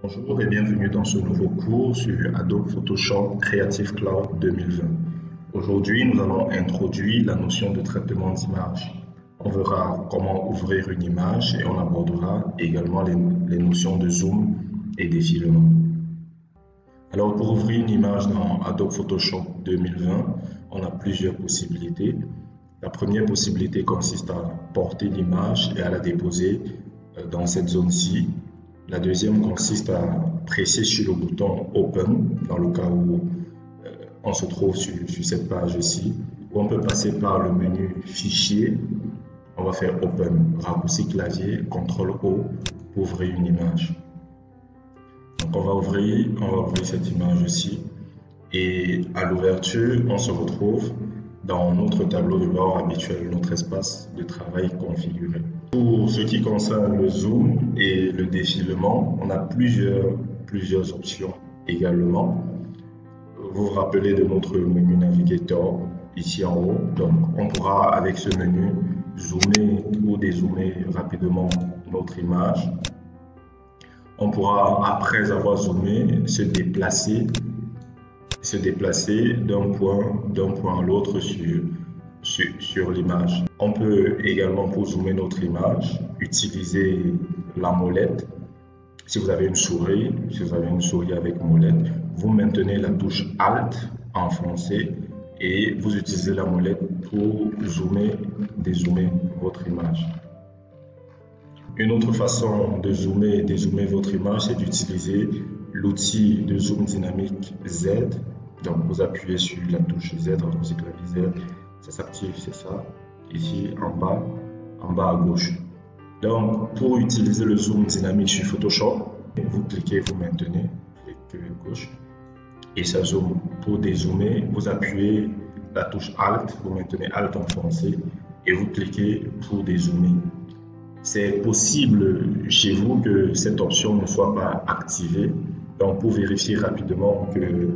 Bonjour et bienvenue dans ce nouveau cours sur Adobe Photoshop Creative Cloud 2020. Aujourd'hui, nous allons introduire la notion de traitement d'image. On verra comment ouvrir une image et on abordera également les notions de zoom et défilement. Alors, pour ouvrir une image dans Adobe Photoshop 2020, on a plusieurs possibilités. La première possibilité consiste à porter l'image et à la déposer dans cette zone-ci. La deuxième consiste à presser sur le bouton Open dans le cas où on se trouve sur cette page-ci. On peut passer par le menu Fichier. On va faire Open, raccourci clavier, CTRL-O pour ouvrir une image. Donc on va ouvrir cette image-ci et à l'ouverture, on se retrouve dans notre tableau de bord habituel, notre espace de travail configuré. Pour ce qui concerne le zoom et le défilement, on a plusieurs options également. Vous vous rappelez de notre menu navigateur ici en haut. Donc, on pourra avec ce menu zoomer ou dézoomer rapidement notre image. On pourra, après avoir zoomé, se déplacer d'un point à l'autre sur l'image. On peut également, pour zoomer notre image, utiliser la molette. Si vous avez une souris avec molette, vous maintenez la touche Alt enfoncée et vous utilisez la molette pour dézoomer votre image. Une autre façon de zoomer et dézoomer votre image, c'est d'utiliser l'outil de zoom dynamique Z. Donc, vous appuyez sur la touche Z, raccourci clavier Z, ça s'active, c'est ça, ici en bas à gauche. Donc, pour utiliser le zoom dynamique sur Photoshop, vous cliquez, vous maintenez, clic gauche, et ça zoome. Pour dézoomer, vous appuyez la touche Alt, vous maintenez Alt enfoncé, et vous cliquez pour dézoomer. C'est possible chez vous que cette option ne soit pas activée. Donc, pour vérifier rapidement que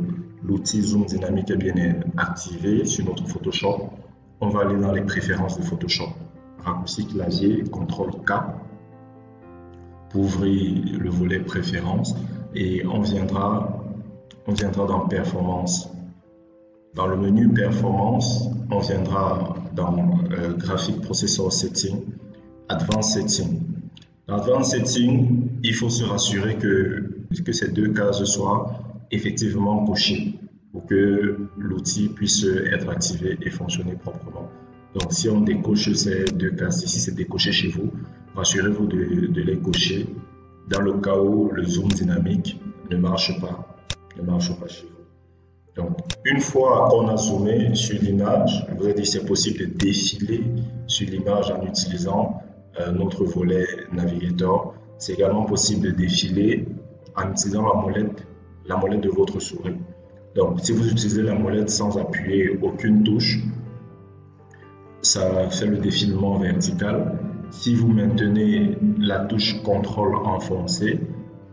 l'outil Zoom Dynamique est bien activé sur notre Photoshop, on va aller dans les préférences de Photoshop. Raccourci clavier, CTRL-K pour ouvrir le volet préférences et on viendra dans Performance. Dans le menu Performance, on viendra dans Graphic Processor Setting, Advanced Setting. Dans Advanced Setting, il faut se rassurer que ces deux cases soient effectivement cochées pour que l'outil puisse être activé et fonctionner proprement. Donc, si on décoche ces deux cases, si c'est décoché chez vous, rassurez-vous de les cocher dans le cas où le zoom dynamique ne marche pas chez vous. Donc, une fois qu'on a zoomé sur l'image, je vous ai dit que c'est possible de défiler sur l'image en utilisant notre volet navigateur. C'est également possible de défiler en utilisant la molette de votre souris. Donc, si vous utilisez la molette sans appuyer aucune touche, ça fait le défilement vertical. Si vous maintenez la touche CTRL enfoncée,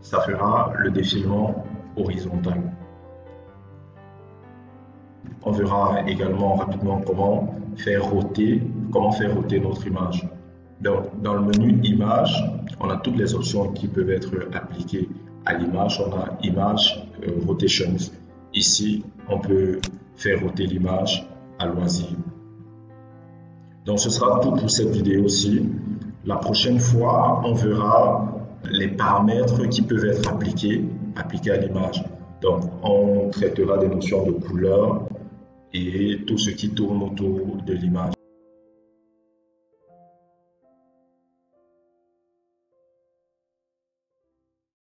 ça fera le défilement horizontal. On verra également rapidement comment faire roter notre image. Donc, dans le menu Image, on a toutes les options qui peuvent être appliquées à l'image. On a Image Rotations. Ici, on peut faire roter l'image à loisir. Donc, ce sera tout pour cette vidéo-ci. La prochaine fois, on verra les paramètres qui peuvent être appliqués à l'image. Donc, on traitera des notions de couleur et tout ce qui tourne autour de l'image.